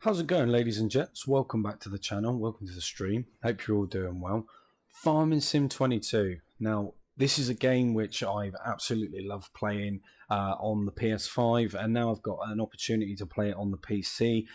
How's it going, ladies and gents? Welcome back to the channel. Welcome to the stream. Hope you're all doing well. Farming Sim 22. Now, this is a game which I've absolutely loved playing on the PS5, and now I've got an opportunity to play it on the PC.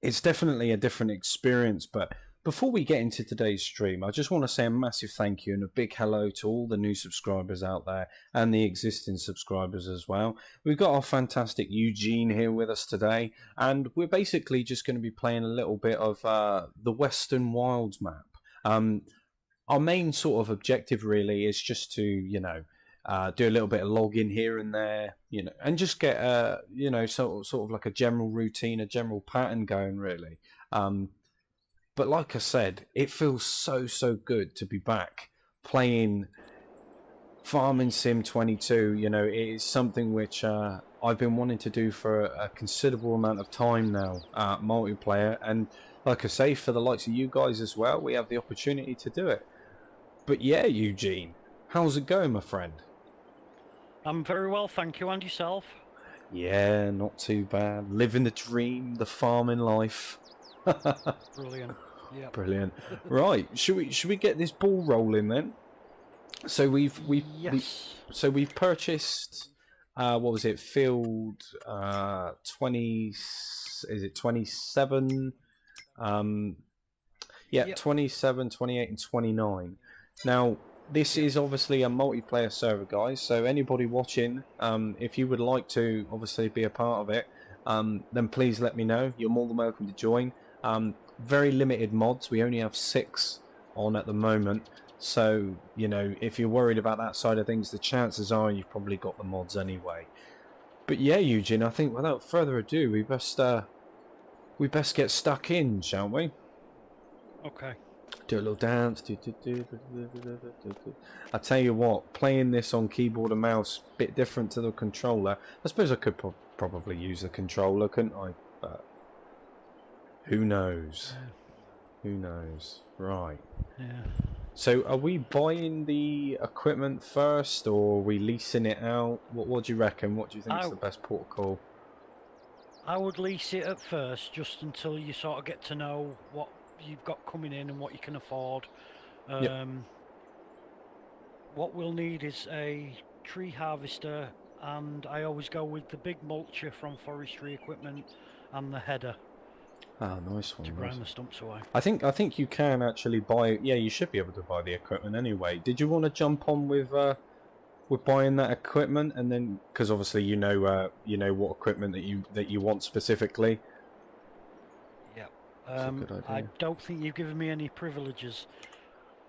It's definitely a different experience, but before we get into today's stream, I just want to say a massive thank you and a big hello to all the new subscribers out there and the existing subscribers as well. We've got our fantastic Eugene here with us today, and we're basically just going to be playing a little bit of the Western Wilds map. Our main sort of objective really is just to, do a little bit of logging here and there, and just get sort of like a general routine, a general pattern going really. But like I said, it feels so good to be back playing Farming Sim 22. It is something which I've been wanting to do for a considerable amount of time now, multiplayer, and like I say, for the likes of you guys as well, we have the opportunity to do it. But yeah, Eugene, how's it going, my friend? I'm very well, thank you. And yourself? Yeah, not too bad. Living the dream, the farming life. Brilliant. Yeah. Brilliant. Right, should we get this ball rolling then? So we've purchased what was it? Field 20, is it 27? Yep. 27, 28 and 29. Now, this is obviously a multiplayer server, guys, so anybody watching, if you would like to obviously be a part of it, then please let me know. You're more than welcome to join. Very limited mods. We only have 6 on at the moment, so if you're worried about that side of things, the chances are you've probably got the mods anyway. But yeah, Eugene, I think without further ado, we best get stuck in, shall we? Okay. Do a little dance. I tell you what, playing this on keyboard and mouse, bit different to the controller. I suppose I could probably use the controller, couldn't I? But who knows? Who knows? Right. Yeah. So, are we buying the equipment first, or are we leasing it out? What do you reckon? What do you think is the best port of call? I would lease it at first, just until you sort of get to know what you've got coming in and what you can afford. Yep. What we'll need is a tree harvester, and I always go with the big mulcher from Forestry Equipment and the header. Ah, nice one. To grind the stumps away. I think you can actually buy. Yeah, you should be able to buy the equipment anyway. Did you want to jump on with buying that equipment, and then because obviously you know what equipment that you want specifically? Yeah. I don't think you've given me any privileges.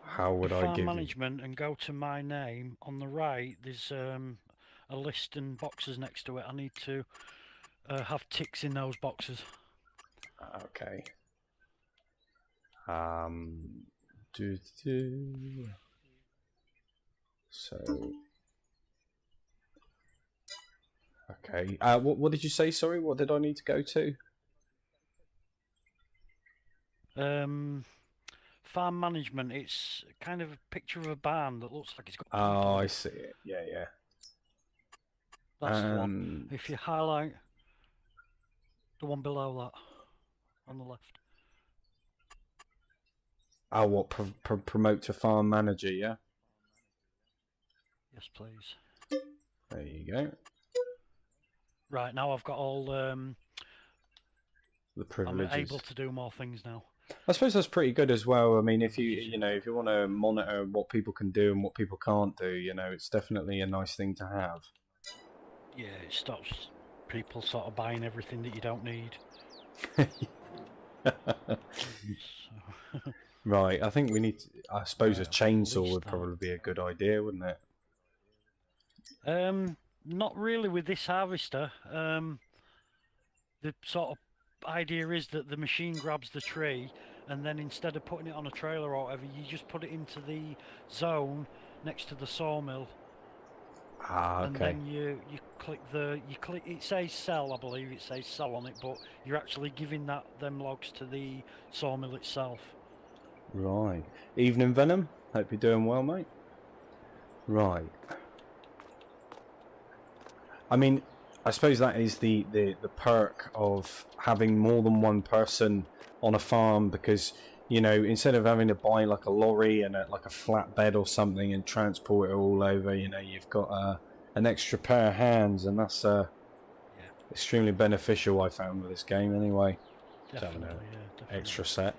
How would I give you? Farm management and go to my name. On the right, there's a list and boxes next to it. I need to have ticks in those boxes. Okay. So. Okay. What did you say? Sorry. What did I need to go to? Farm management. It's kind of a picture of a barn that looks like it's got. Oh, I see it. Yeah. That's the one. If you highlight the one below that on the left. Oh, what? Promote to farm manager, yeah? Yes, please. There you go. Right, now I've got all the privileges. I'm able to do more things now. I suppose that's pretty good as well. I mean, if you want to monitor what people can do and what people can't do, it's definitely a nice thing to have. Yeah, it stops people sort of buying everything that you don't need. Right, I think we need to, I suppose a chainsaw would probably be a good idea, wouldn't it? Not really with this harvester. The sort of idea is that the machine grabs the tree, and then instead of putting it on a trailer or whatever, you just put it into the zone next to the sawmill. Ah, okay. And then you click it says sell, I believe it says sell on it, but you're actually giving them logs to the sawmill itself. Right. Evening, Venom. Hope you're doing well, mate. Right. I mean, I suppose that is the perk of having more than one person on a farm, because you know, instead of having to buy like a lorry and like a flatbed or something and transport it all over, you know, you've got an extra pair of hands, and that's extremely beneficial, I found, with this game anyway. Definitely, yeah, definitely. Extra set.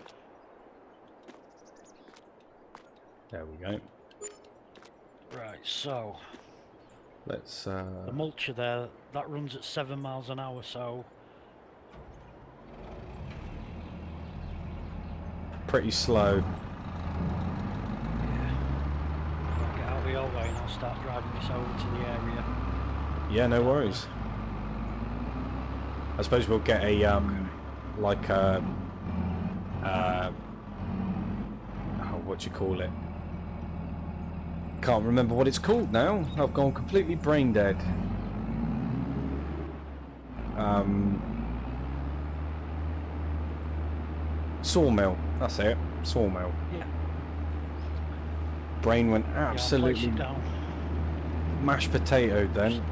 There we go. Right, so Let's the mulcher there, that runs at 7 miles an hour, so pretty slow. yeah. I'll get out of your way and I'll start driving this over to the area. Yeah, no worries. I suppose we'll get a like a what do you call it? Can't remember what it's called now. I've gone completely brain dead. Sawmill. That's it. Sawmill. Yeah. Brain went Yeah, I'll place absolutely it down. mashed potato then.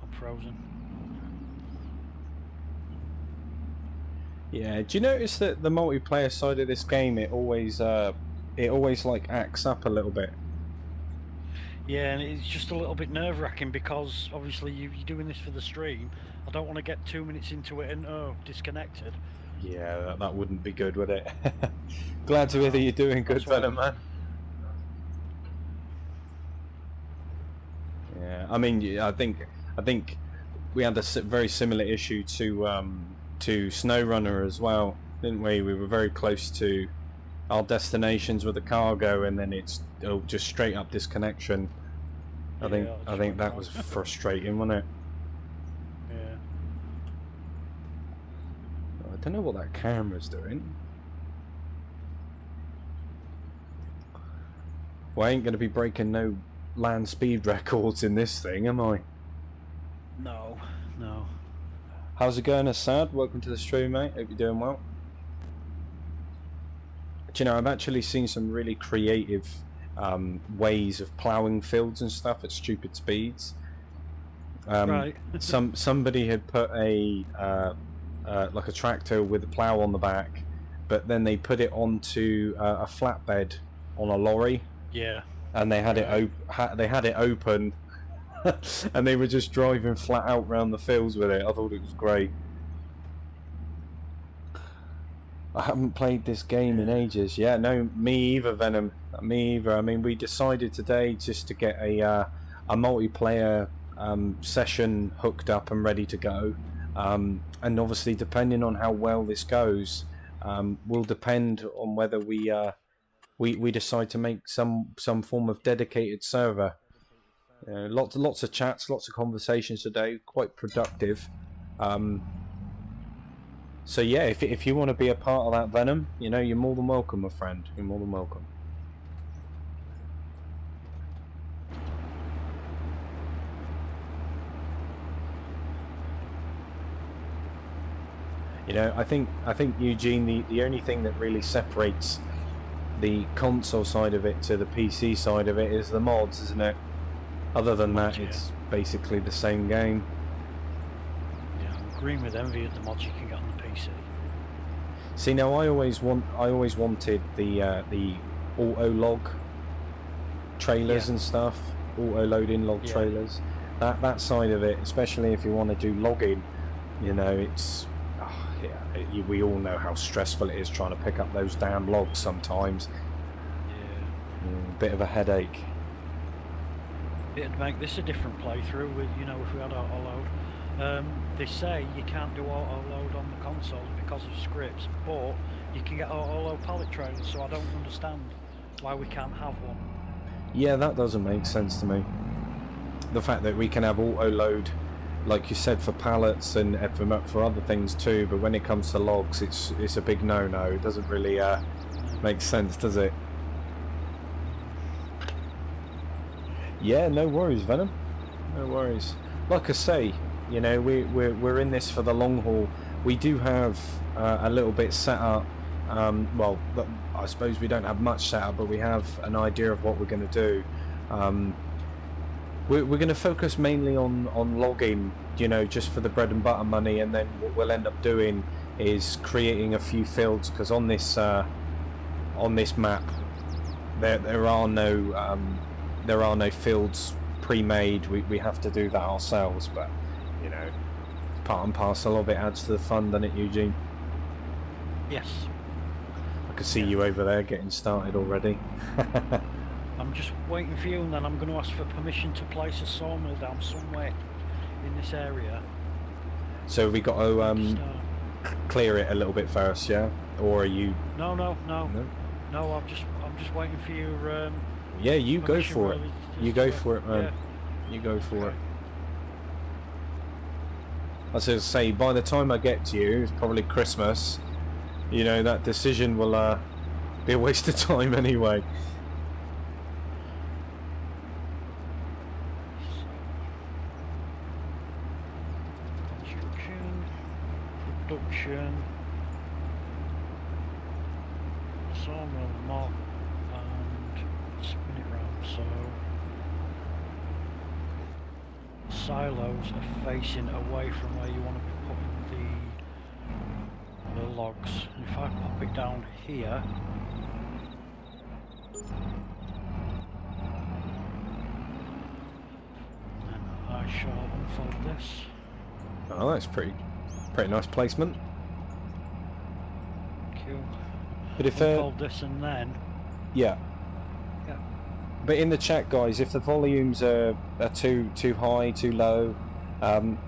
I'm frozen. Yeah. Do you notice that the multiplayer side of this game, it always like acts up a little bit? Yeah, and it's just a little bit nerve-wracking because obviously you're doing this for the stream. I don't want to get 2 minutes into it and disconnected. Yeah, that wouldn't be good, would it? Glad to hear that you're doing good, Venom, man. Yeah, I mean, I think we had a very similar issue to SnowRunner as well, didn't we? We were very close to our destinations with the cargo, and then it's just straight up disconnection. I think that was frustrating, wasn't it? Yeah. I don't know what that camera's doing. Well, I ain't going to be breaking no land speed records in this thing, am I? No, no. How's it going, Assad? Welcome to the stream, mate. Hope you're doing well. Do you know, I've actually seen some really creative ways of ploughing fields and stuff at stupid speeds. Right. Somebody had put a like a tractor with a plough on the back, but then they put it onto a flatbed on a lorry. Yeah. And they had it open, and they were just driving flat out round the fields with it. I thought it was great. I haven't played this game in ages. Yeah, no, me either, Venom. Me either. I mean, we decided today just to get a multiplayer session hooked up and ready to go. And obviously, depending on how well this goes, will depend on whether we decide to make some form of dedicated server. Lots of chats, lots of conversations today, quite productive. So yeah, if you want to be a part of that, Venom, you know, you're more than welcome, my friend. You're more than welcome. You know, I think Eugene, the only thing that really separates the console side of it to the PC side of it is the mods, isn't it? Other than that, it's basically the same game. Yeah, I'm agreeing with Envy at the mods you can get on the PC. See, now I always wanted the auto log trailers and stuff, auto loading log trailers. That side of it, especially if you want to do logging, you know, it's we all know how stressful it is trying to pick up those damn logs sometimes. Yeah. Bit of a headache. It'd make this a different playthrough with, you know, if we had auto load. They say you can't do auto load on the consoles because of scripts, but you can get auto load pallet trailers, so I don't understand why we can't have one. Yeah, that doesn't make sense to me. The fact that we can have auto load, like you said, for pallets and for other things too, but when it comes to logs, it's a big no-no. It doesn't really make sense, does it? Yeah, no worries, Venom. No worries. Like I say, you know, we're in this for the long haul. We do have a little bit set up Well, I suppose we don't have much set up, but we have an idea of what we're going to do. We're going to focus mainly on logging, you know, just for the bread and butter money, and then what we'll end up doing is creating a few fields, because on this map there are no fields pre-made. We have to do that ourselves, but you know, part and parcel of it adds to the fun, doesn't it, Eugene? Yes. I can see you over there getting started already. I'm just waiting for you, and then I'm going to ask for permission to place a sawmill down somewhere in this area. So we got to clear it a little bit first, yeah? Or are you? No. I'm just waiting for your. Yeah, you go for it. really, You just go to- for it, man. yeah. You go for it. Okay. I was going to say, by the time I get to you, it's probably Christmas. You know, that decision will be a waste of time anyway. Construction, production, sawmill mob, and spin it round. So silos are facing away from where you want to be putting the logs. And if I pop it down here, then I shall unfold this. Oh, that's pretty nice placement. Cool. But if Unfold this and then. yeah. Yeah. But in the chat, guys, if the volumes are too high, too low,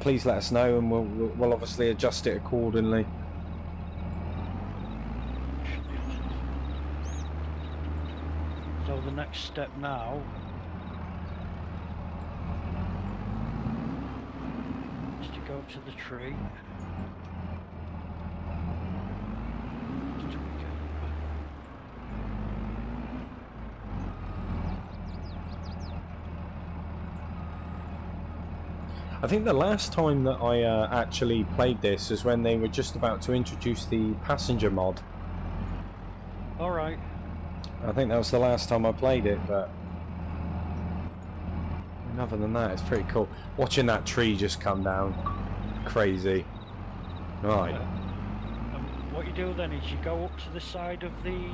please let us know, and we'll obviously adjust it accordingly. So the next step now is to go to the tree. Just tweak it. I think the last time that I actually played this is when they were just about to introduce the passenger mod. All right. I think that was the last time I played it, but other than that, it's pretty cool. Watching that tree just come down, crazy. Right. What you do then is you go up to the side of the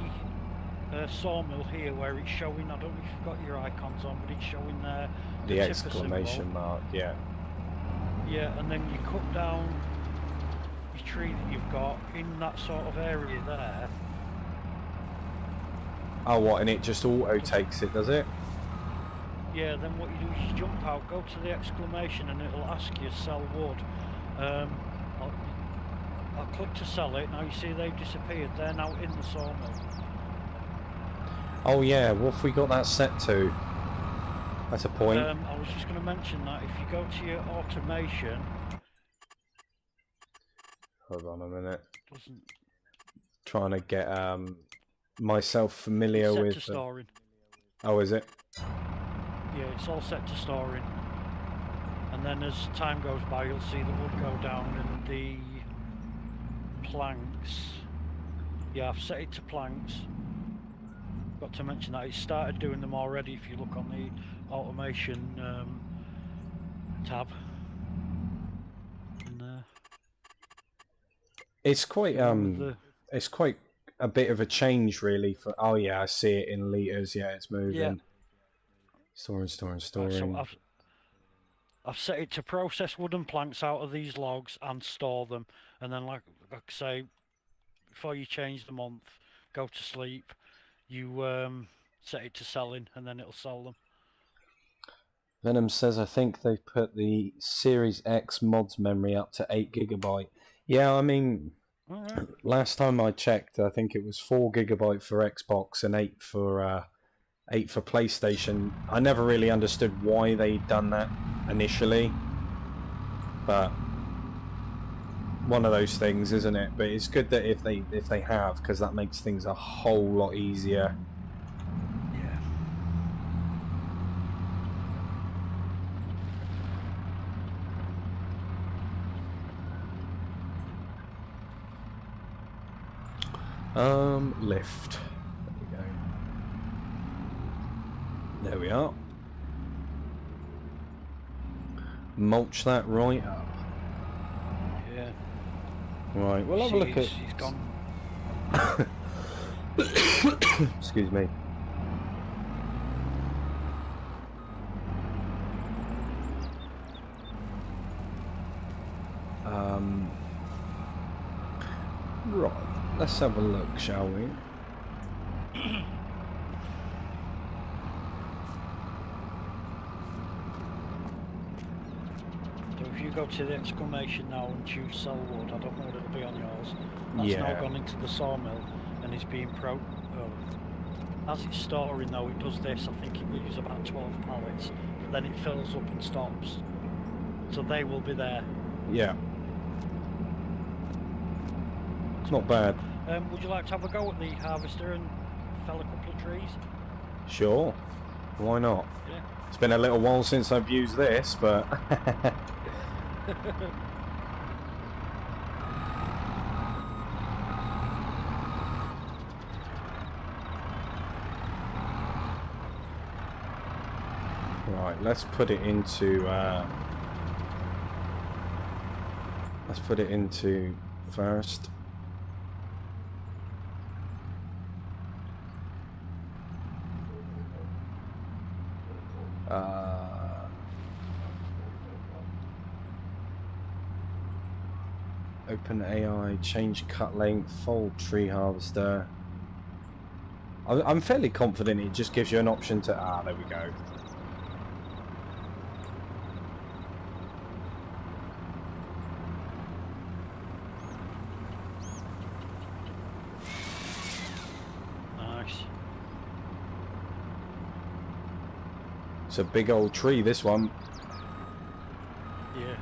sawmill here, where it's showing. I don't know if you've got your icons on, but it's showing there The tipper exclamation symbol. mark, yeah. Yeah, and then you cut down your tree that you've got in that sort of area there. Oh, what? And it just auto takes it, does it? Yeah, then what you do is you jump out, go to the exclamation, and it'll ask you sell wood. I'll click to sell it. Now you see they've disappeared. They're now in the sawmill. Oh yeah, what have we got that set to? That's a point. I was just going to mention that if you go to your automation, Hold on a minute. doesn't Trying to get myself familiar it's set with. to storing. Oh, is it? Yeah, it's all set to storing. And then as time goes by, you'll see the wood go down and the planks. Yeah, I've set it to planks. Got to mention that it started doing them already. If you look on the automation tab. And, It's quite the, it's quite a bit of a change really for. Oh yeah, I see it in liters. Yeah, it's moving. Yeah. Storing. right, so I've set it to process wooden planks out of these logs and store them, and then like I say, before you change the month, go to sleep, you set it to selling, and then it'll sell them. Venom says, I think they've put the Series X mods memory up to 8 GB. Yeah, I mean, Alright. last time I checked, I think it was 4 GB for Xbox and 8 for PlayStation. I never really understood why they'd done that initially, but one of those things, isn't it? But it's good that if they have, because that makes things a whole lot easier. Yeah. Lift. There we are. Mulch that right up. Yeah. Right, we'll have a look at... He's gone. Excuse me. Right, let's have a look, shall we? So if you go to the exclamation now and choose sell wood, I don't know what it'll be on yours. That's Yeah. now gone into the sawmill and is being as it's storing though, it does this. I think it leaves about 12 pallets, but then it fills up and stops. So they will be there. Yeah. It's not bad. Would you like to have a go at the harvester and fell a couple of trees? Sure. Why not? Yeah. It's been a little while since I've used this, but... Right, let's put it into... let's put it into first. Open AI, change cut length, fold tree harvester. I'm fairly confident it just gives you an option to... Ah, there we go. Nice. It's a big old tree, this one. Yeah.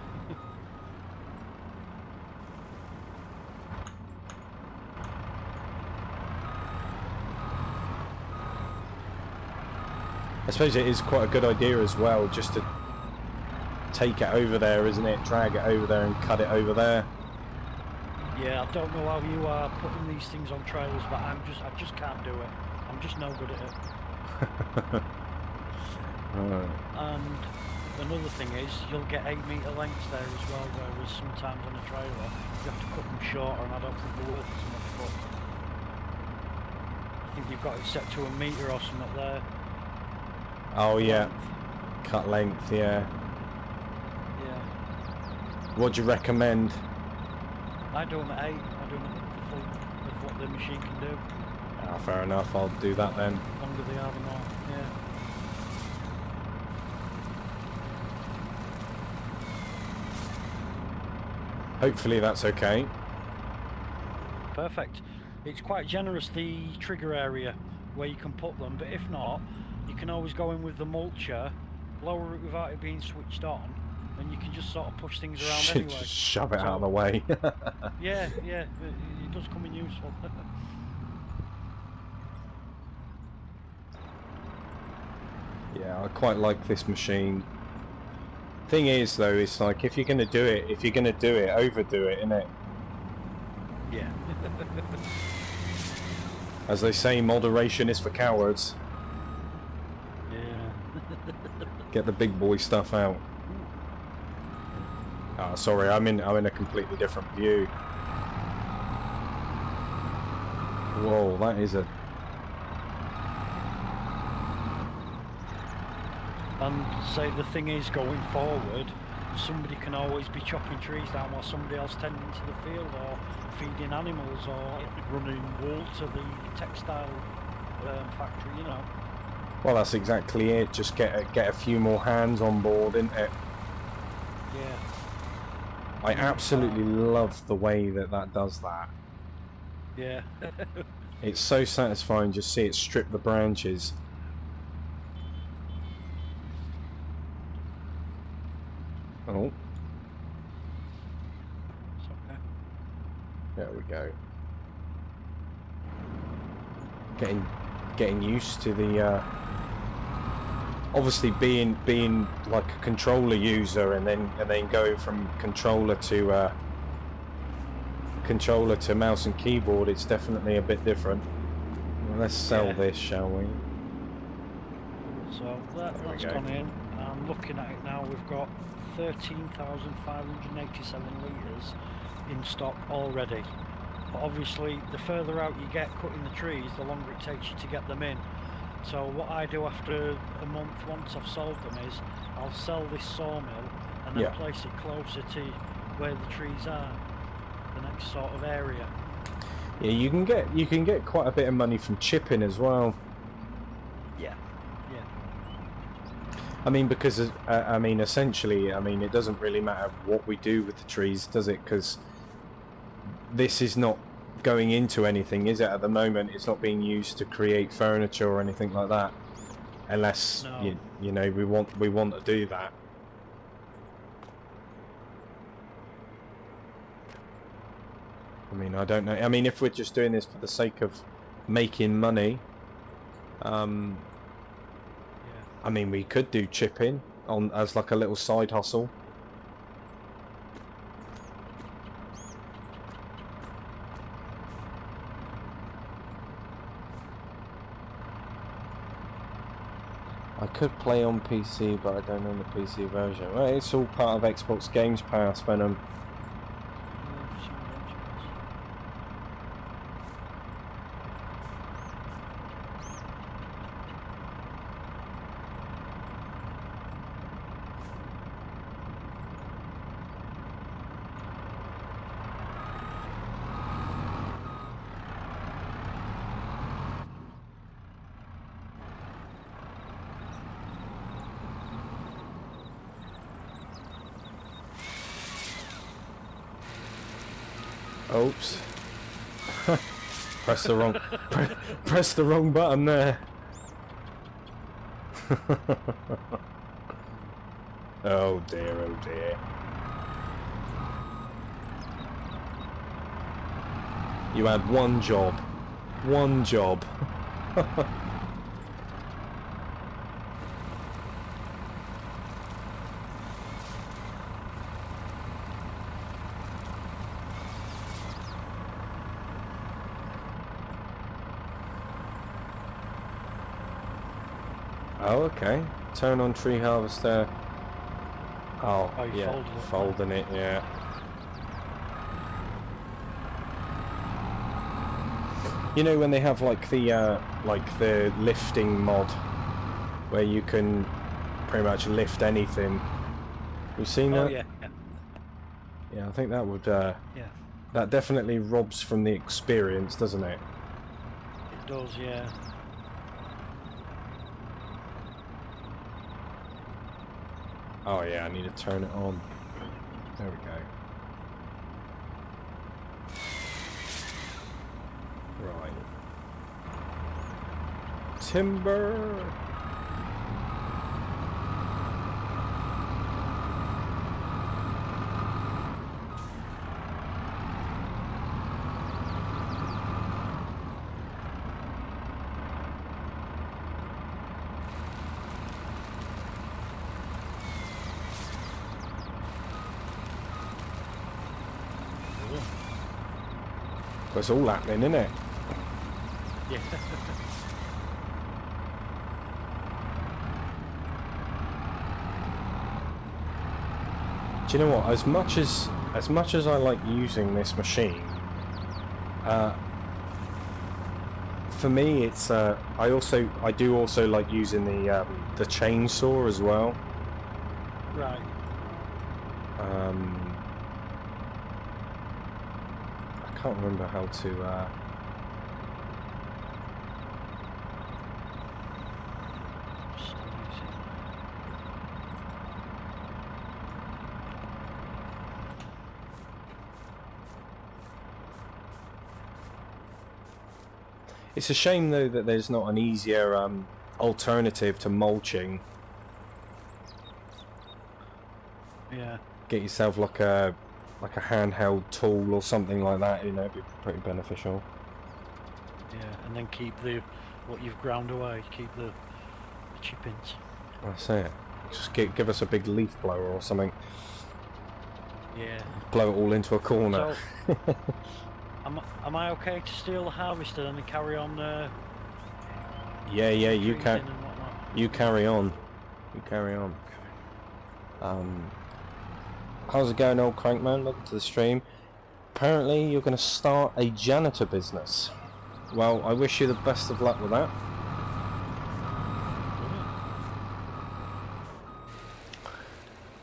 I suppose it is quite a good idea as well, just to take it over there, isn't it? Drag it over there and cut it over there. Yeah, I don't know how you are putting these things on trailers, but I just can't do it. I'm just no good at it. Right. And another thing is, you'll get 8 metre lengths there as well, whereas sometimes on a trailer, you have to cut them shorter, and I don't think they're worth as much, but I think you've got it set to 1 metre or something there. Oh yeah, cut length, yeah. Yeah. What do you recommend? I do them at 8, I do them at the full of what the machine can do. Ah, fair enough, I'll do that then. The longer they are, the more, yeah. Hopefully that's okay. Perfect. It's quite generous, the trigger area where you can put them, but if not, you can always go in with the mulcher, lower it without it being switched on, and you can just sort of push things around anyway. Just shove it out of the way. Yeah, it does come in useful. Yeah, I quite like this machine. Thing is though, it's like if you're gonna do it, overdo it, innit? Yeah. As they say, moderation is for cowards. Yeah. Get the big boy stuff out. Ah, sorry, I'm in a completely different view. Whoa, that is a... And say the thing is, going forward, somebody can always be chopping trees down while somebody else tending to the field or feeding animals or running wool to the textile factory, you know. Well, that's exactly it. Just get a few more hands on board, isn't it? Yeah. I absolutely love the way that does that. Yeah. It's so satisfying just see it strip the branches. Oh. It's okay. There we go. Getting used to the obviously being like a controller user and then going from controller to controller to mouse and keyboard, it's definitely a bit different. Well, let's sell this, shall we? So that's gone in. I'm looking at it now. We've got 13,587 litres in stock already. But obviously, the further out you get cutting the trees, the longer it takes you to get them in. So what I do after a month, once I've sold them, is I'll sell this sawmill and then place it closer to where the trees are, the next sort of area. Yeah, you can get quite a bit of money from chipping as well. Yeah. I mean, because I mean, essentially, I mean, it doesn't really matter what we do with the trees, does it? Because this is not going into anything, is it? At the moment, it's not being used to create furniture or anything like that, unless you know we want to do that. I mean, I don't know. I mean, if we're just doing this for the sake of making money, I mean, we could do chipping on as like a little side hustle. I could play on PC, but I don't own the PC version. Well, it's all part of Xbox Games Pass, Venom. Oops. Press the wrong press the wrong button there. Oh dear, oh dear. You had one job. One job. Oh, okay. Turn on tree harvester. Oh, yeah, folding it, yeah. You know when they have like the lifting mod, where you can pretty much lift anything. You seen that? Yeah. Yeah, I think that would. That definitely robs from the experience, doesn't it? It does, yeah. Oh yeah, I need to turn it on. There we go. Right. Timber. It's all happening, isn't it? Yeah. Do you know what? As much as I like using this machine, for me, it's I do also like using the chainsaw as well. Right. I can't remember how to. It's a shame though that there's not an easier alternative to mulching. Yeah. Get yourself like a handheld tool or something like that. You know, it'd be pretty beneficial. Yeah, and then keep what you've ground away. Keep the chippings. That's it. Just give us a big leaf blower or something. Yeah. blow it all into a corner. So, am I okay to steal the harvester and then carry on? Yeah, you treating can. and whatnot? You carry on. You carry on. How's it going, old Crankman? Welcome to the stream. Apparently, you're going to start a janitor business. Well, I wish you the best of luck with that.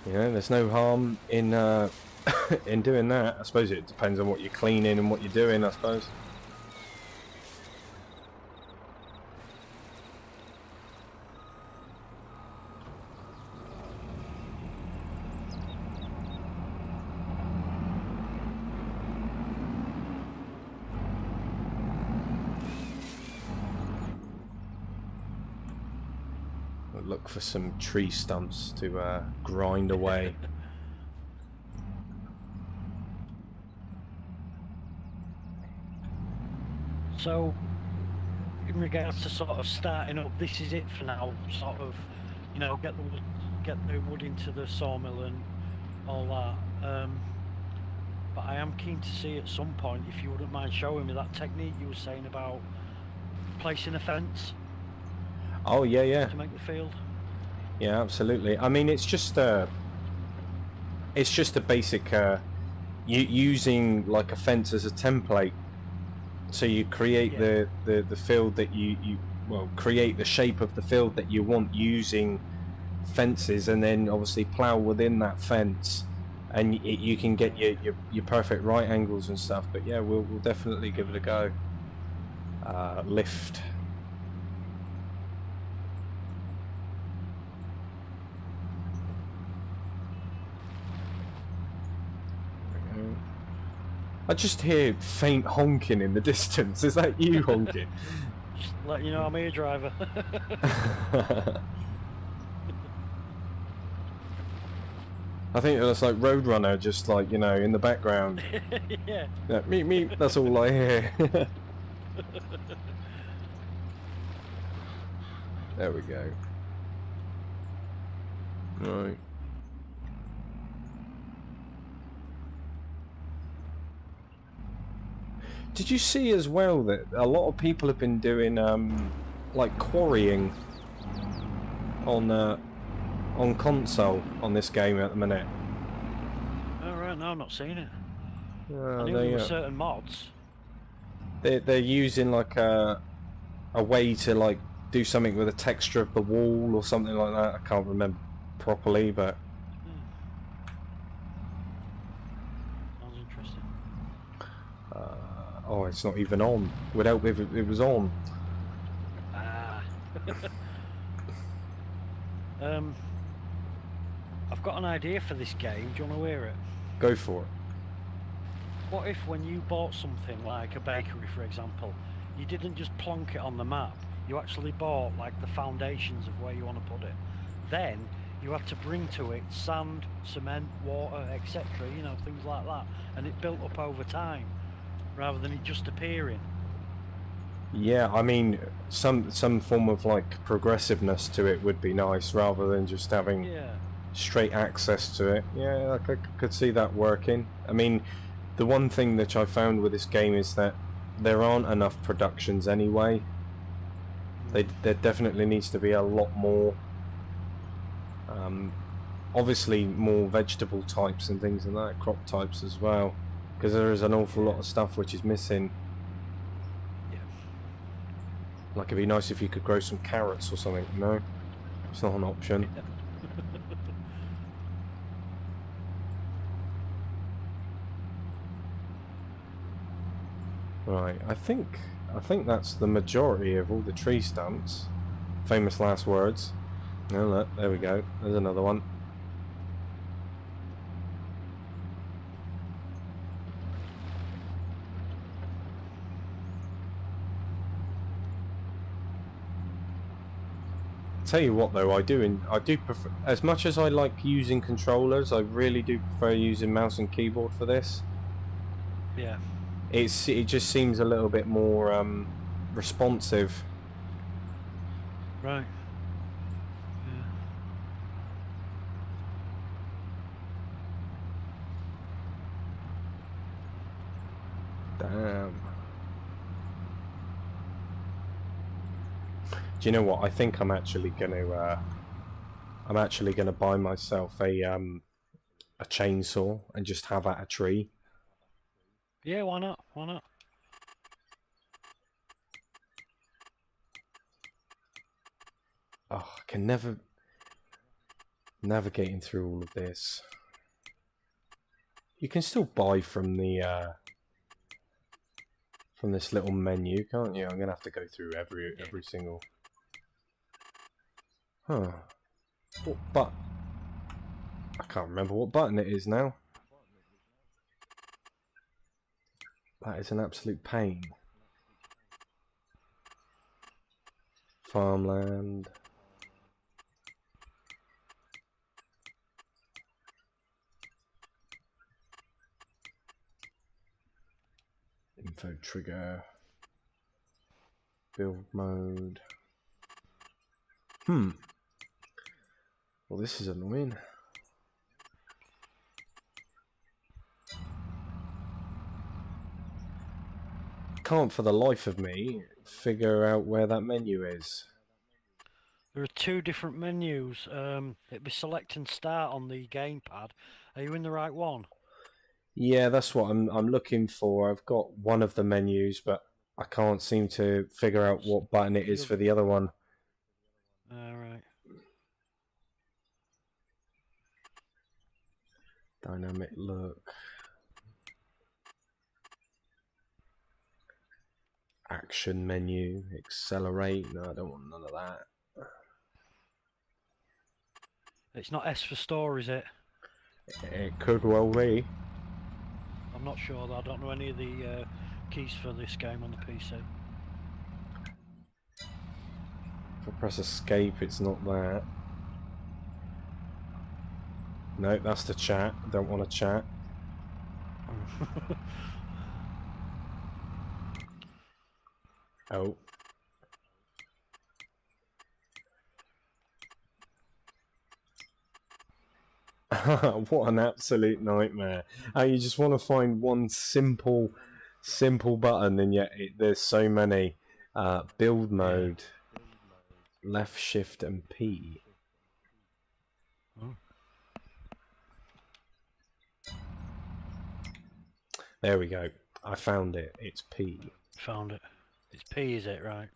You know, there's no harm in in doing that. I suppose it depends on what you're cleaning and what you're doing, I suppose. Look for some tree stumps to grind away. So, in regards to sort of starting up, this is it for now. Sort of, you know, get the wood into the sawmill and all that. But I am keen to see at some point, if you wouldn't mind showing me that technique you were saying about placing a fence. Oh yeah. To make the field. Yeah, absolutely. I mean, it's just a basic using like a fence as a template. So you create the field that you create the shape of the field that you want using fences, and then obviously plow within that fence, and you can get your perfect right angles and stuff. But yeah, we'll definitely give it a go. Lift. I just hear faint honking in the distance. Is that you honking? Just let you know I'm a driver. I think it's like Roadrunner, just like, you know, in the background. Yeah. Meep, that's all I hear. There we go. Right. Did you see as well that a lot of people have been doing like quarrying on console on this game at the minute? Oh right, no, I'm not seeing it. I knew there were certain mods. They're using like a way to like do something with the texture of the wall or something like that. I can't remember properly, but Sounds interesting. oh, it's not even on. Would help if it was on. Ah. I've got an idea for this game. Do you want to hear it? Go for it. What if when you bought something like a bakery, for example, you didn't just plonk it on the map, you actually bought like the foundations of where you want to put it. Then you had to bring to it sand, cement, water, etc., you know, things like that, and it built up over time rather than it just appearing. Yeah, I mean, some form of like progressiveness to it would be nice, rather than just having straight access to it. Yeah, I could see that working. I mean, the one thing that I found with this game is that there aren't enough productions anyway. There definitely needs to be a lot more. Obviously, more vegetable types and things like that, crop types as well, because there is an awful lot of stuff which is missing. Like, it'd be nice if you could grow some carrots or something, you know? It's not an option. Right, I think that's the majority of all the tree stumps. Famous last words. Oh, look, there we go. There's another one. Tell you what though, I do prefer, as much as I like using controllers, I really do prefer using mouse and keyboard for this. Yeah. It just seems a little bit more responsive. Right. Yeah. Damn. Do you know what? I think I'm actually gonna buy myself a chainsaw and just have at a tree. Yeah, why not? Why not? Oh, I can never navigating through all of this. You can still buy from the from this little menu, can't you? I'm gonna have to go through every single. Huh. But I can't remember what button it is now. That is an absolute pain. Farmland. Info trigger. Build mode. Well, this is annoying. Can't for the life of me figure out where that menu is. There are two different menus. It'd be select and start on the gamepad. Are you in the right one? Yeah, that's what I'm looking for. I've got one of the menus, but I can't seem to figure out what button it is for the other one. Alright. Dynamic look. Action menu. Accelerate. No, I don't want none of that. It's not S for store, is it? It could well be. I'm not sure though. I don't know any of the keys for this game on the PC. If I press escape, it's not that. No, that's the chat. Don't want to chat. Oh. What an absolute nightmare. How you just want to find one simple button, and yet there's so many. Build mode. Left shift and P. Oh. There we go. I found it. It's P. Found it. It's P, is it? Right.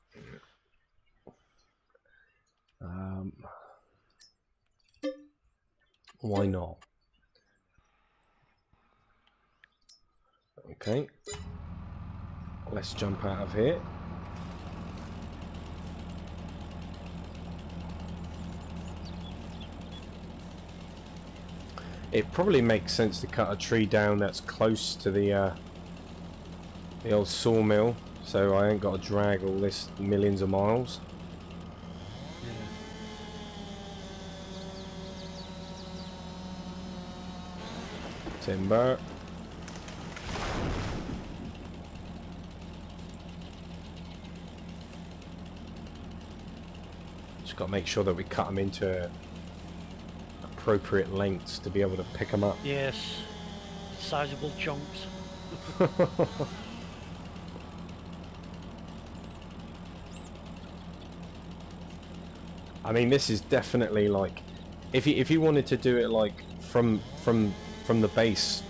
Why not? Okay. Let's jump out of here. It probably makes sense to cut a tree down that's close to the old sawmill, so I ain't got to drag all this millions of miles. Timber. Just got to make sure that we cut them into appropriate lengths to be able to pick them up. Yes. Sizable chunks. I mean, this is definitely like, if you wanted to do it like from the base,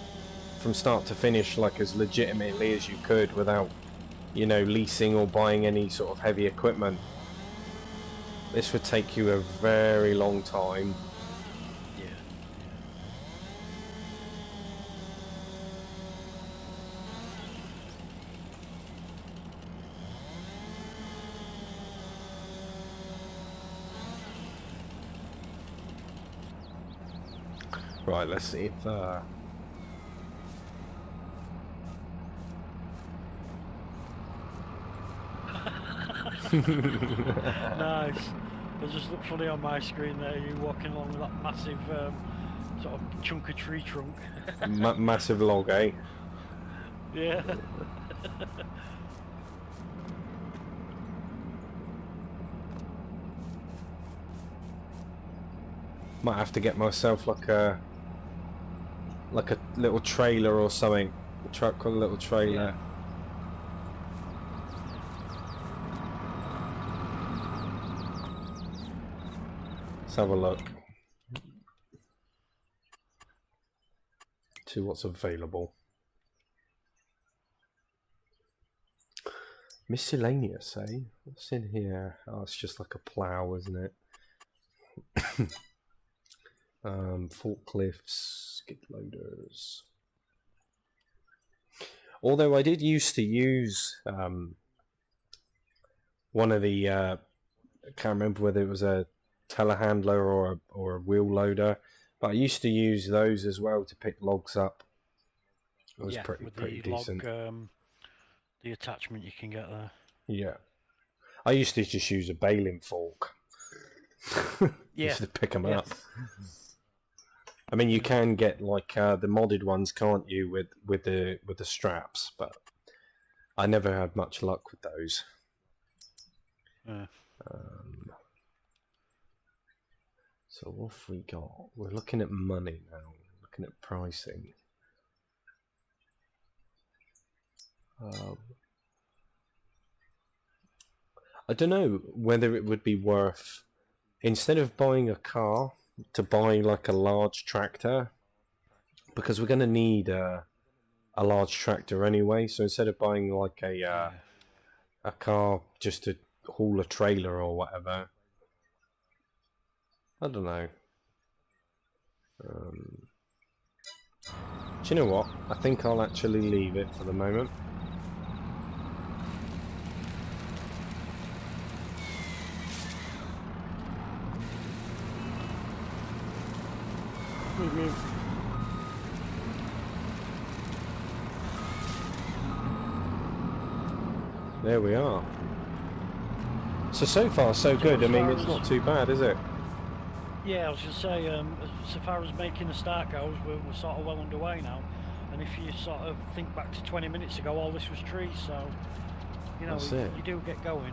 from start to finish, like as legitimately as you could without, you know, leasing or buying any sort of heavy equipment, this would take you a very long time. Yeah. Right, let's see if Nice. It just looked funny on my screen there, you walking along with that massive sort of chunk of tree trunk. massive log, eh? Yeah. Might have to get myself like a little trailer or something. A truck with a little trailer. Let's have a look. See what's available. Miscellaneous, eh? What's in here? Oh, it's just like a plough, isn't it? Forklifts, skid loaders. Although I did used to use one of the I can't remember whether it was a telehandler or a wheel loader, but I used to use those as well to pick logs up. It was pretty decent. The attachment you can get there. Yeah, I used to just use a baling fork. Yeah, just to pick them up. I mean, you can get like the modded ones, can't you, with the straps? But I never had much luck with those. So what have we got? We're looking at money now. Looking at pricing. I don't know whether it would be worth, instead of buying a car, to buy like a large tractor, because we're going to need a large tractor anyway. So instead of buying like a car just to haul a trailer or whatever, I don't know. Do you know what? I think I'll actually leave it for the moment. There we are. So far so good. I mean, it's not too bad, is it? Yeah, I was just say, so far as making a start goes, we're sort of well underway now. And if you sort of think back to 20 minutes ago, all this was trees, so you know you do get going.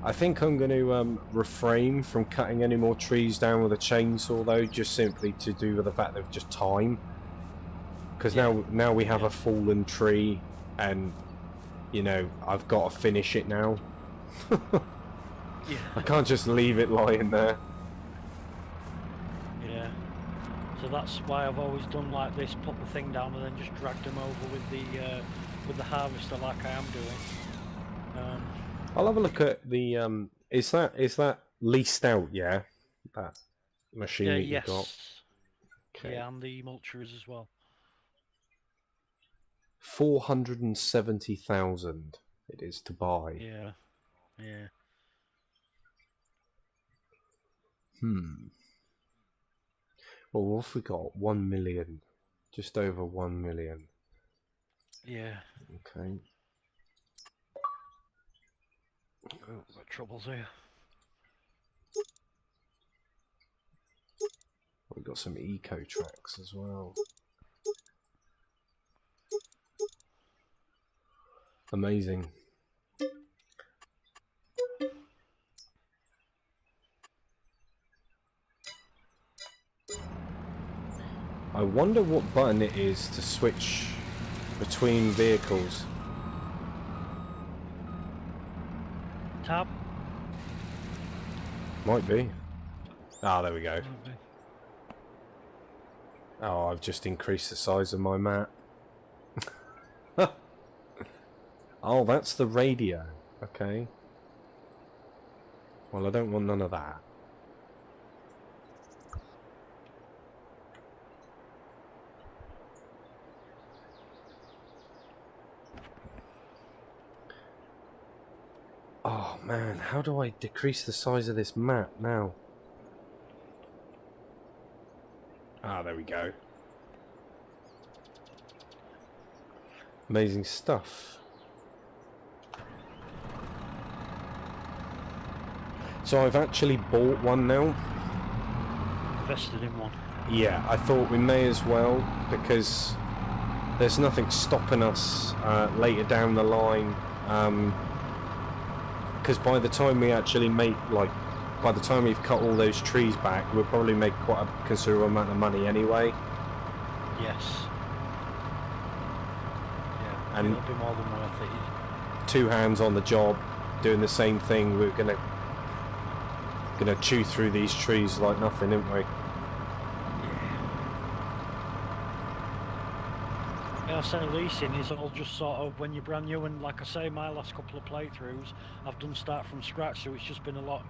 I think I'm going to refrain from cutting any more trees down with a chainsaw, though, just simply to do with the fact of just time. Because now we have a fallen tree, and you know I've got to finish it now. Yeah. I can't just leave it lying there. Yeah. So that's why I've always done like this: put the thing down and then just dragged them over with the harvester, like I am doing. I'll have a look at the is that leased out, yeah? That machine that you got. Okay. Yeah, and the mulchers as well. 470,000 it is to buy. Yeah. Yeah. Well, what have we got? 1 million. Just over 1 million. Yeah. Okay. Oh, got troubles here. We've got some eco tracks as well. Amazing. I wonder what button it is to switch between vehicles. Tab? Might be. Ah, there we go. Oh, I've just increased the size of my map. Oh, that's the radio. Okay. Well, I don't want none of that. Oh man, how do I decrease the size of this map now? Ah, there we go. Amazing stuff. So I've actually bought one now. Invested in one. Yeah, I thought we may as well, because there's nothing stopping us later down the line. Because by the time we actually make, by the time we've cut all those trees back, we'll probably make quite a considerable amount of money anyway. Yes. Yeah, and it'll be more than worth it. 2 hands on the job, doing the same thing. We're gonna gonna chew through these trees like nothing, aren't we? Yeah, I say leasing is all just sort of when you're brand new, and like I say, my last couple of playthroughs I've done start from scratch, so it's just been a lot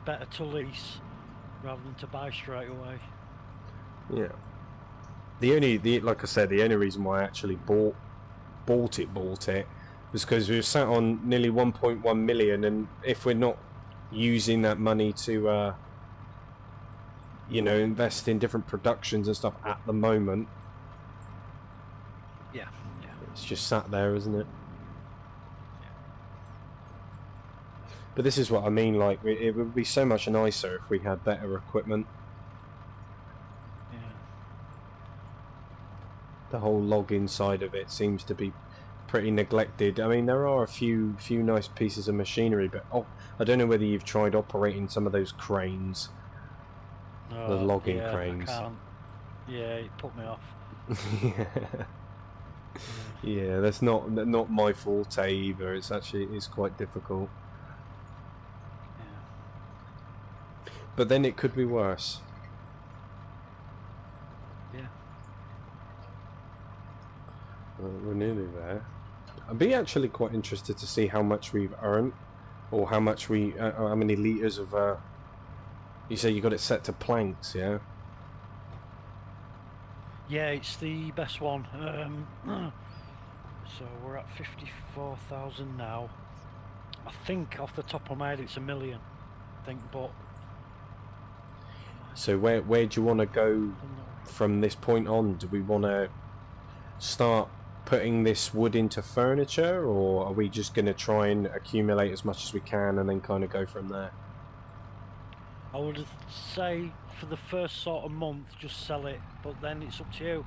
better to lease rather than to buy straight away. Yeah. Like I said, the only reason why I actually bought it was because we were sat on nearly 1.1 million, and if we're not using that money to you know, invest in different productions and stuff at the moment, Yeah. it's just sat there, isn't it? But this is what I mean, like, it would be so much nicer if we had better equipment. Yeah. The whole login side of it seems to be pretty neglected. I mean, there are a few nice pieces of machinery, but I don't know whether you've tried operating some of those cranes, the logging cranes. I can't. Yeah, it put me off. Yeah, that's not my forte either. It's quite difficult. Yeah. But then it could be worse. Yeah. We're nearly there. I'd be actually quite interested to see how much we've earned, or how many liters of. You say you got it set to planks, yeah? Yeah, it's the best one. So we're at 54,000 now. I think off the top of my head it's 1 million. I think, but. So where do you want to go from this point on? Do we want to start putting this wood into furniture, or are we just going to try and accumulate as much as we can and then kind of go from there? I would say for the first sort of month just sell it, but then it's up to you.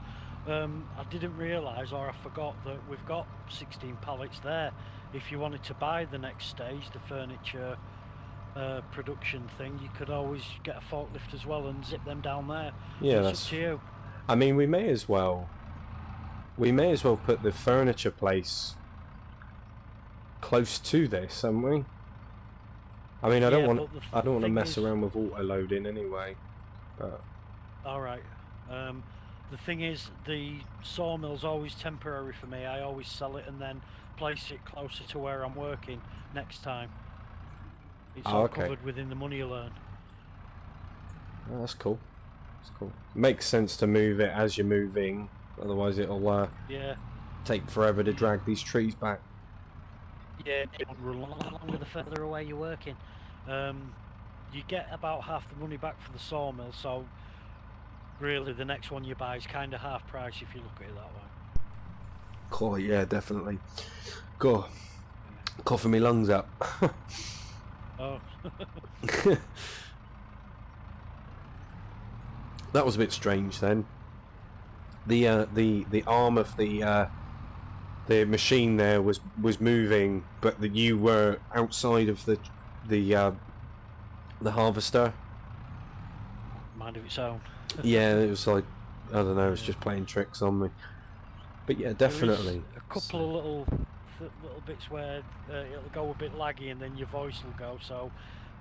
I didn't realise, or I forgot, that we've got 16 pallets there. If you wanted to buy the next stage, the furniture production thing, you could always get a forklift as well and zip them down there. Yeah, it's that's up to you. I mean, we may as well put the furniture place close to this, haven't we? I mean, I don't want to mess around with auto loading anyway. But all right. The thing is, the sawmill's always temporary for me. I always sell it and then place it closer to where I'm working next time. It's all covered within the money you earn. Oh, that's cool. That's cool. Makes sense to move it as you're moving, otherwise it'll take forever to drag these trees back. Yeah, it will run longer the further away you're working. You get about half the money back for the sawmill, so really the next one you buy is kind of half price if you look at it that way. Cool, yeah, definitely. Go, coughing my lungs up. Oh. That was a bit strange then. The arm of the machine there was moving, but that you were outside of the harvester. Mind of its own. Yeah, it was like, I don't know, it was just playing tricks on me. But yeah, definitely. There is a couple of little bits where it'll go a bit laggy and then your voice will go, so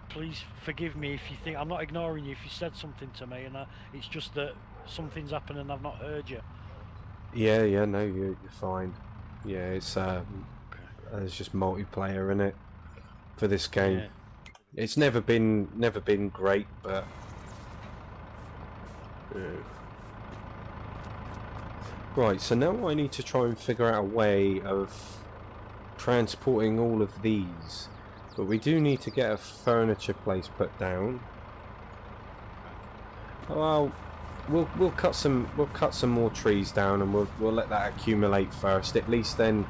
please forgive me if you think I'm not ignoring you if you said something to me, and it's just that something's happened and I've not heard you. Yeah, no, you're fine. Yeah, it's just multiplayer in it for this game. Yeah. It's never been great, but right. So now I need to try and figure out a way of transporting all of these, but we do need to get a furniture place put down. Well, we'll cut some more trees down, and we'll let that accumulate first. At least then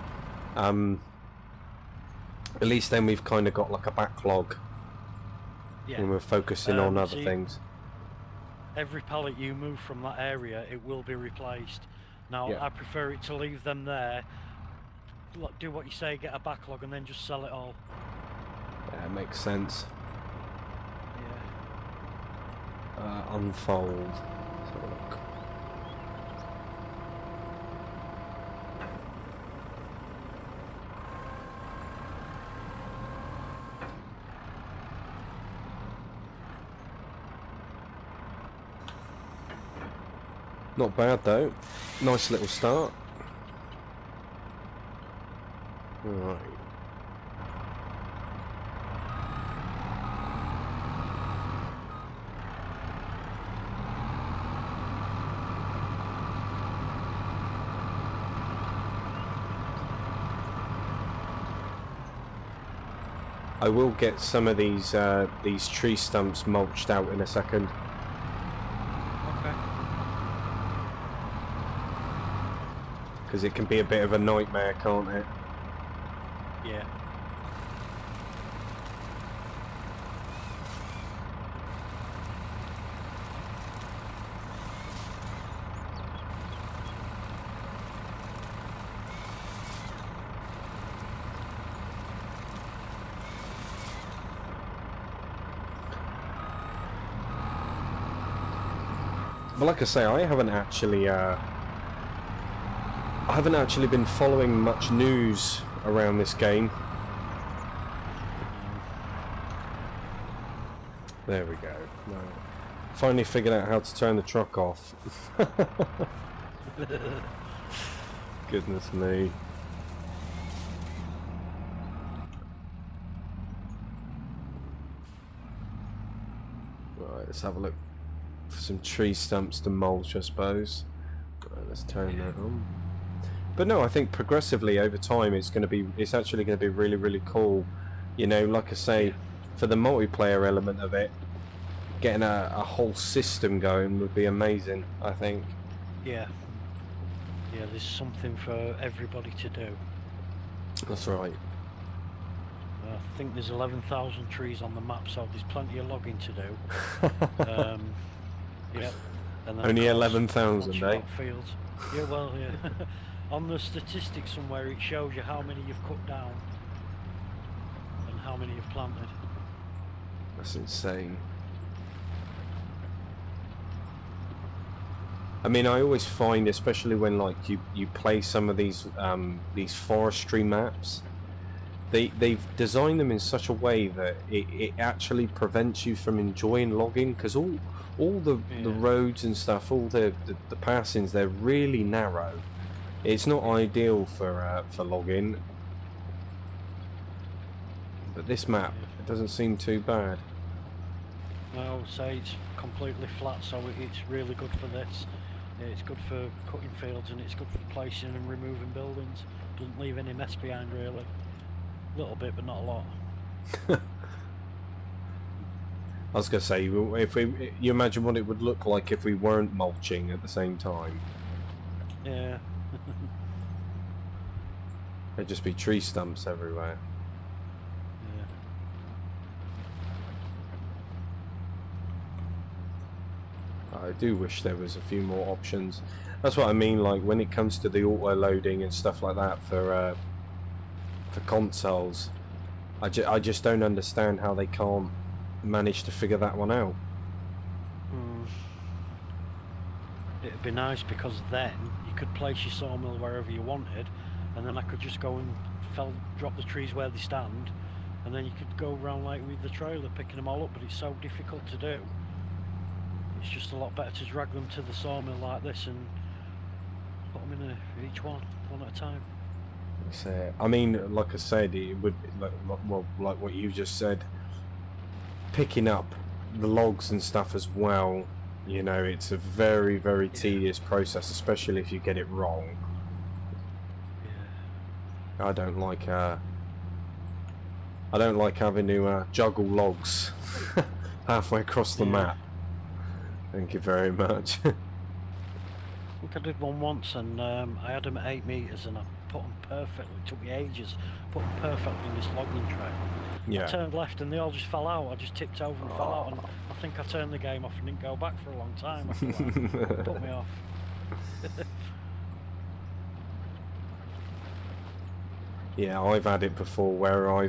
we've kind of got like a backlog. Yeah. When we're focusing on other things. Every pallet you move from that area, it will be replaced. Now, Yeah. I prefer it to leave them there, do what you say, get a backlog, and then just sell it all. Yeah, makes sense. Yeah. Unfold. Let's have a look. Not bad though. Nice little start. Alright. I will get some of these tree stumps mulched out in a second. Okay. Because it can be a bit of a nightmare, can't it? Yeah. But like I say, I haven't actually been following much news around this game. There we go. Right. Finally figured out how to turn the truck off. Goodness me. Right, let's have a look for some tree stumps to mulch, I suppose. Right, let's turn that on. But no, I think progressively over time it's actually going to be really, really cool. You know, like I say, for the multiplayer element of it, getting a whole system going would be amazing, I think. Yeah. Yeah, there's something for everybody to do. That's right. I think there's 11,000 trees on the map, so there's plenty of logging to do. Yeah. And then Only of course, 11,000, once you've eh? got fields. Yeah, well, yeah. On the statistics somewhere, it shows you how many you've cut down and how many you've planted. That's insane. I mean, I always find, especially when like you play some of these forestry maps, they've designed them in such a way that it actually prevents you from enjoying logging, because all the roads and stuff, all the passings, they're really narrow. It's not ideal for logging. But this map, it doesn't seem too bad. No, say it's completely flat, so it's really good for this. It's good for cutting fields, and it's good for placing and removing buildings. Doesn't leave any mess behind, really. A little bit, but not a lot. I was gonna say, if you imagine what it would look like if we weren't mulching at the same time. Yeah. There'd just be tree stumps everywhere. I do wish there was a few more options. That's what I mean, like when it comes to the auto loading and stuff like that for consoles, I just don't understand how they can't manage to figure that one out. It'd be nice, because then you could place your sawmill wherever you wanted, and then I could just go and drop the trees where they stand, and then you could go around like with the trailer picking them all up. But it's so difficult to do. It's just a lot better to drag them to the sawmill like this and put them in each one at a time. So, I mean, like I said, it would like what you just said. Picking up the logs and stuff as well. You know, it's a very, very tedious process, especially if you get it wrong. Yeah. I don't like having to juggle logs halfway across the map. Thank you very much. I think I did one once, and I had them at 8 meters, and I put them perfectly. It took me ages. Put them perfectly in this logging trail. Yeah. I turned left, and they all just fell out. I just tipped over and fell out, and I think I turned the game off and didn't go back for a long time after that. Put me off. Yeah, I've had it before where I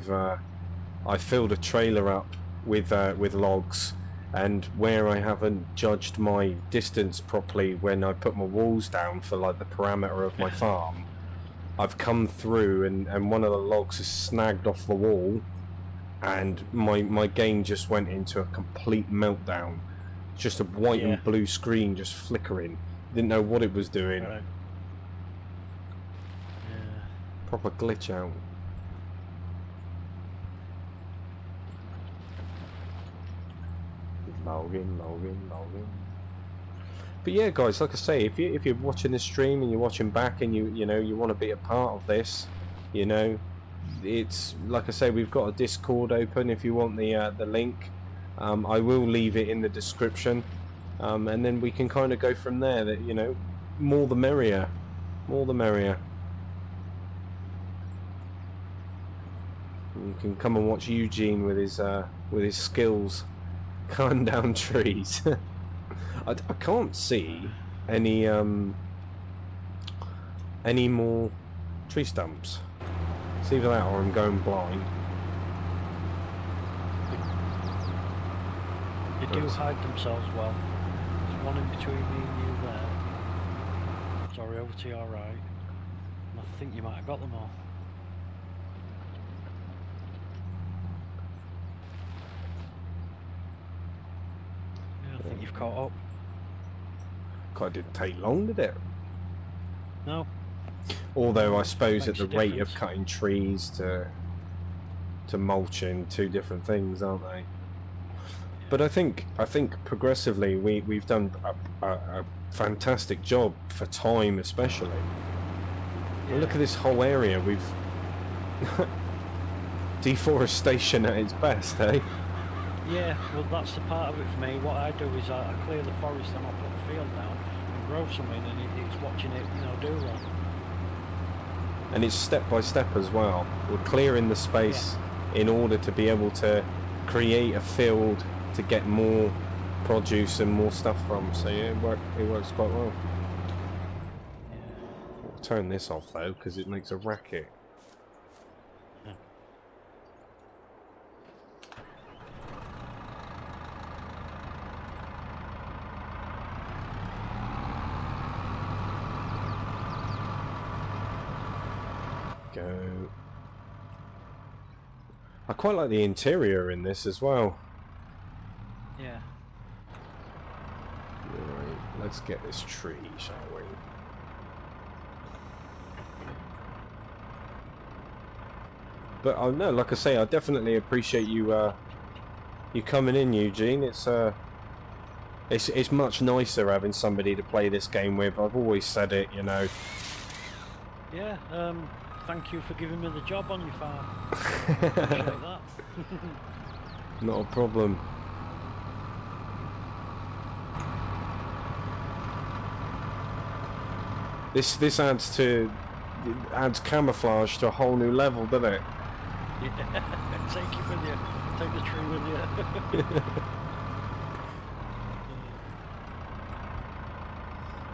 filled a trailer up with logs, and where I haven't judged my distance properly when I put my walls down for like the parameter of my farm, I've come through and one of the logs is snagged off the wall, and my game just went into a complete meltdown. Just a white and blue screen just flickering. Didn't know what it was doing. Right. Yeah. Proper glitch out. Logging. But yeah, guys, like I say, if you're watching this stream and you're watching back and you know you want to be a part of this, you know, it's like I say, we've got a Discord open. If you want the link, I will leave it in the description, and then we can kind of go from there. That, you know, more the merrier, more the merrier. You can come and watch Eugene with his skills cutting down trees. I can't see any more tree stumps. It's either that or I'm going blind. They do hide themselves well. There's one in between me and you there. Sorry, over to your right. And I think you might have got them all. Yeah, I think you've caught up. God, it didn't take long, did it? No. Although I suppose at Makes the a rate of difference. cutting trees to mulching, two different things, aren't they? But I think progressively we've done a fantastic job for time, especially. Yeah. Look at this whole area. We've deforestation at its best, eh? Yeah, well that's the part of it for me. What I do is I clear the forest and I put the field down and grow something, and it's watching it, you know, do that. And it's step by step as well. We're clearing the space in order to be able to create a field to get more produce and more stuff from. So yeah, it works quite well. I'll turn this off though, because it makes a racket. Yeah. Go. I quite like the interior in this as well. Yeah. Right, let's get this tree, shall we? But oh no, like I say, I definitely appreciate you you coming in, Eugene. It's much nicer having somebody to play this game with. I've always said it, you know. Yeah, thank you for giving me the job on your farm. Appreciate that. Not a problem. This adds camouflage to a whole new level, doesn't it? Yeah. Take it with you. Take the tree with you.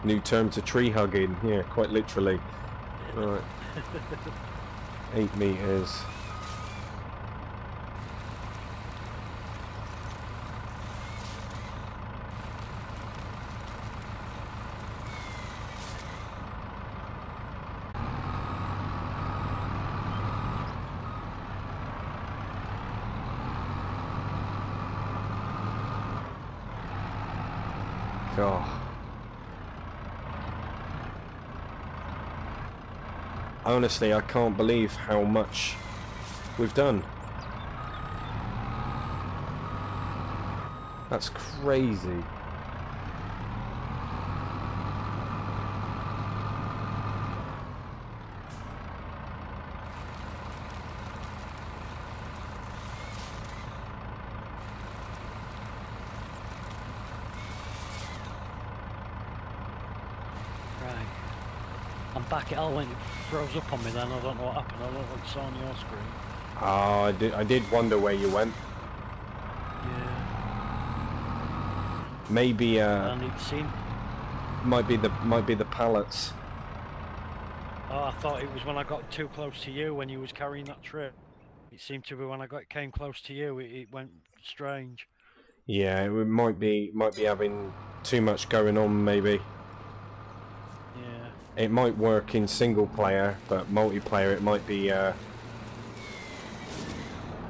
New term to tree hugging, yeah, quite literally. Right. 8 meters. God. Honestly, I can't believe how much we've done. That's crazy. Right. I'm back at all when it froze up on me then. I don't know what happened. I don't know what you saw on your screen. Ah, I did wonder where you went. Yeah. Maybe I need to see. might be the pallets. Oh, I thought it was when I got too close to you when you was carrying that tray. It seemed to be when I came close to you, it went strange. Yeah, it might be having too much going on, maybe. Yeah. It might work in single player, but multiplayer it might be a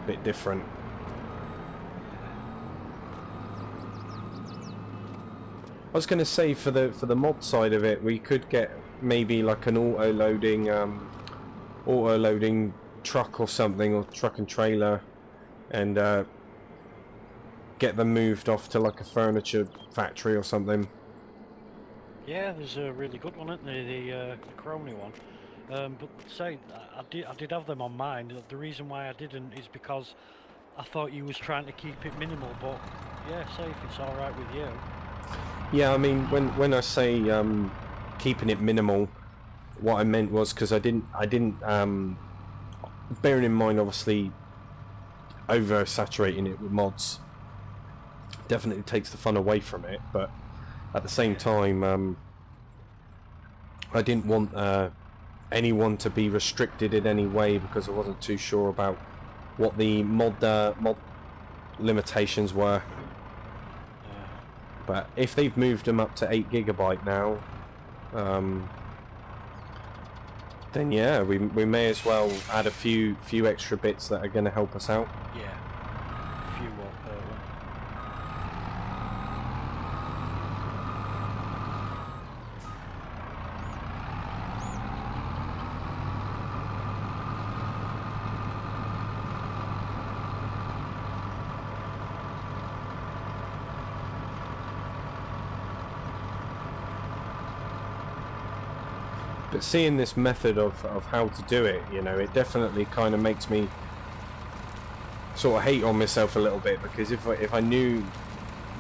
bit different. I was going to say for the mod side of it, we could get maybe like an auto loading truck or something, or truck and trailer, and get them moved off to like a furniture factory or something. Yeah, there's a really good one, isn't there? The Crony one. But say, I did have them on mine. The reason why I didn't is because I thought you was trying to keep it minimal. But yeah, say if it's all right with you. Yeah, I mean, when I say keeping it minimal, what I meant was because I didn't bearing in mind obviously oversaturating it with mods definitely takes the fun away from it, but at the same time I didn't want anyone to be restricted in any way, because I wasn't too sure about what the mod limitations were. But if they've moved them up to 8 GB now, then yeah, we may as well add a few extra bits that are going to help us out. Yeah, a few more per one. But seeing this method of how to do it, you know, it definitely kind of makes me sort of hate on myself a little bit, because if I knew,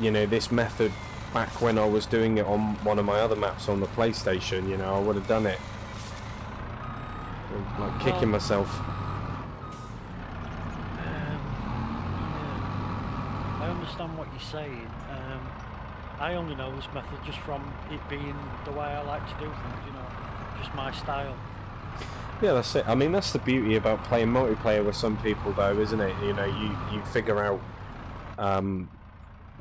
you know, this method back when I was doing it on one of my other maps on the PlayStation, you know, I would have done it. Like kicking myself. Yeah. I understand what you're saying. I only know this method just from it being the way I like to do things, you know, just my style. Yeah, that's it. I mean, that's the beauty about playing multiplayer with some people, though, isn't it? You know, you figure out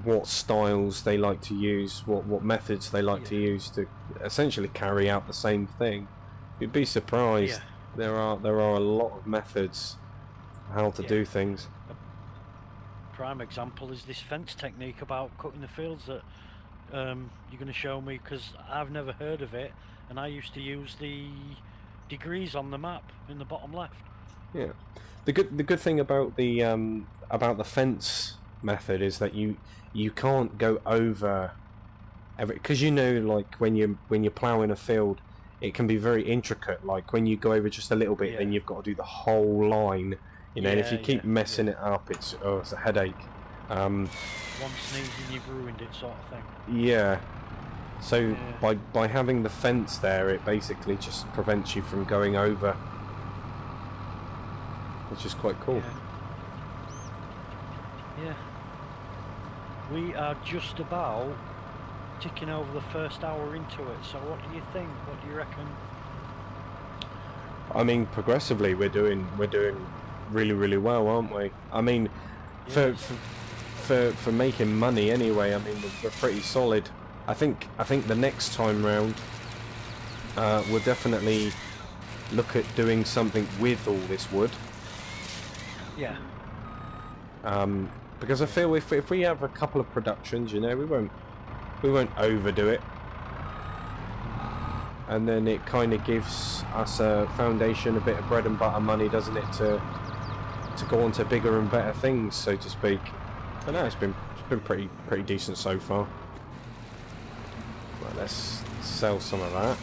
what styles they like to use, what methods they like to use to essentially carry out the same thing. You'd be surprised. Yeah. There are a lot of methods how to do things. Prime example is this fence technique about cutting the fields that you're going to show me, because I've never heard of it, and I used to use the degrees on the map in the bottom left. Yeah, the good thing about the fence method is that you can't go over every, because you know, like when you're ploughing a field, it can be very intricate. Like when you go over just a little bit, then you've got to do the whole line. You know, and if you keep messing it up, it's a headache. One sneeze and you've ruined it, sort of thing. Yeah. So by having the fence there, it basically just prevents you from going over, which is quite cool. Yeah. We are just about ticking over the first hour into it. So what do you think? What do you reckon? I mean, progressively we're doing really well, aren't we? I mean, for making money anyway, I mean, we're pretty solid. I think the next time round we'll definitely look at doing something with all this wood. Yeah. Because I feel if we have a couple of productions, you know, we won't overdo it, and then it kind of gives us a foundation, a bit of bread and butter money, doesn't it, to go on to bigger and better things, so to speak. But no, it's been pretty decent so far. Well, let's sell some of that.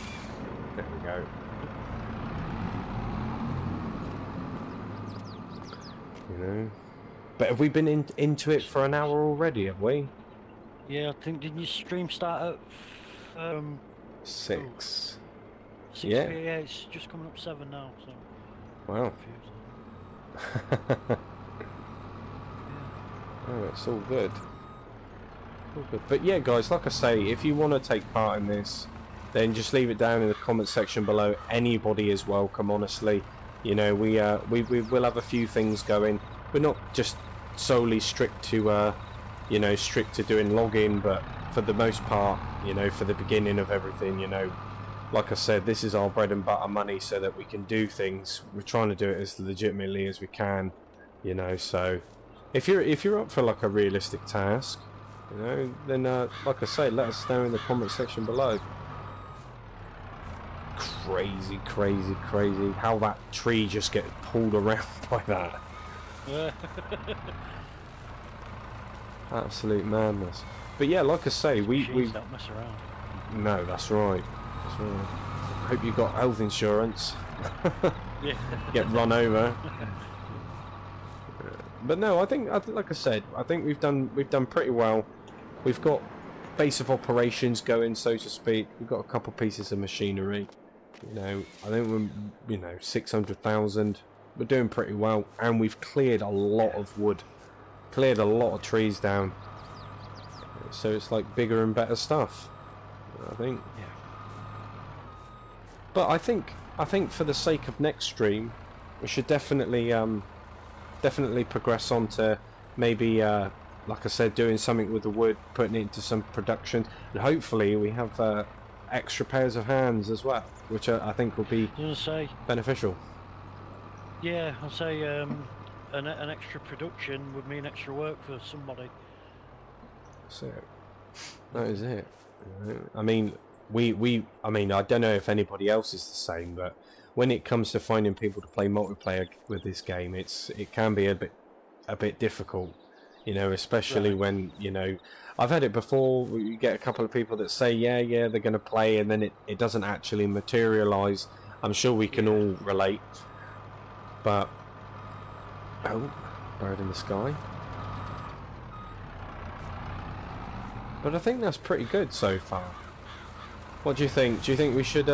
There we go. You know, but have we been into it for an hour already? Have we? Yeah, I think, didn't your stream start at 6? 6? Yeah. Yeah, it's just coming up 7 now. So. Wow. Oh, it's all good. All good. But yeah, guys, like I say, if you want to take part in this, then just leave it down in the comment section below. Anybody is welcome, honestly. You know, we will have a few things going. We're not just solely strict to doing login, but for the most part, you know, for the beginning of everything, you know, like I said, this is our bread and butter money, so that we can do things. We're trying to do it as legitimately as we can, you know. So if you're up for like a realistic task, You know, then like I say, let us know in the comment section below. Crazy, crazy, crazy! How that tree just gets pulled around by that. Absolute madness. But yeah, like I say, we don't mess around. no, that's right. That's right. Hope you got health insurance. Yeah. Get run over. But no, I think, like I said, I think we've done pretty well. We've got base of operations going, so to speak. We've got a couple pieces of machinery. You know, I think we're 600,000. We're doing pretty well, and we've cleared a lot of wood, cleared a lot of trees down. So it's like bigger and better stuff, I think. Yeah. But I think for the sake of next stream, we should definitely progress on to maybe like I said, doing something with the wood, putting it into some production, and hopefully we have extra pairs of hands as well, which I think will be beneficial. Yeah, I'll say an extra production would mean extra work for somebody. So that is it. I mean, I mean, I don't know if anybody else is the same, but when it comes to finding people to play multiplayer with this game, it can be a bit difficult, you know, especially when, you know, I've had it before. You get a couple of people that say, yeah, they're going to play, and then it doesn't actually materialise. I'm sure we can all relate. But oh, bird in the sky. But I think that's pretty good so far. What do you think? Do you think we should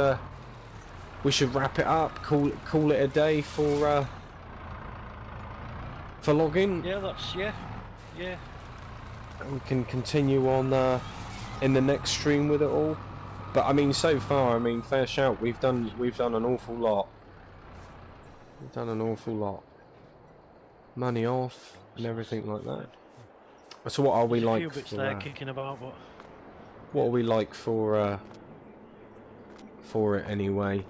wrap it up, call it a day for logging? Yeah, yeah. And we can continue on in the next stream with it all. But I mean, so far, I mean, fair shout. We've done an awful lot. We've done an awful lot. Money off and everything like that. So what are we like? A few bits there kicking about, but what are we like for it anyway?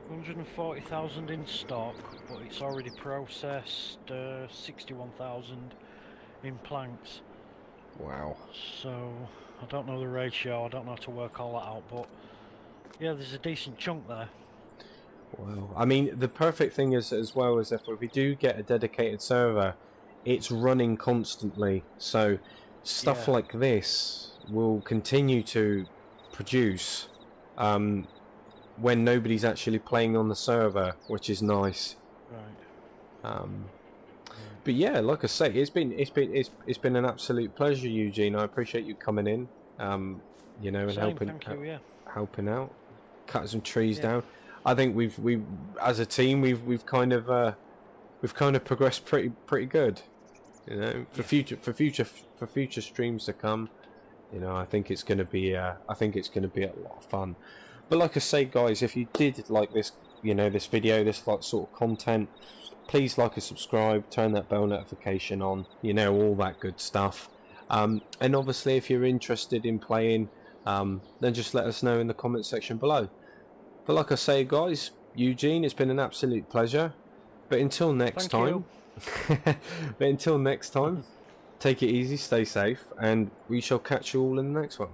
140,000 in stock, but it's already processed 61,000 in planks. Wow. So I don't know the ratio. I don't know how to work all that out, but yeah, there's a decent chunk there. Well, I mean, the perfect thing is, as well, is if we do get a dedicated server, it's running constantly. So stuff like this will continue to produce when nobody's actually playing on the server, which is nice. Right. But yeah, like I say, it's been an absolute pleasure, Eugene. I appreciate you coming in, you know, and helping out, cutting some trees down. I think we as a team we've kind of progressed pretty good, you know, for future streams to come. You know, I think it's going to be a lot of fun. But like I say, guys, if you did like this, you know, this video, this like sort of content, please like and subscribe, turn that bell notification on, you know, all that good stuff. And obviously, if you're interested in playing, then just let us know in the comment section below. But like I say, guys, Eugene, it's been an absolute pleasure. But until next time, take it easy, stay safe, and we shall catch you all in the next one.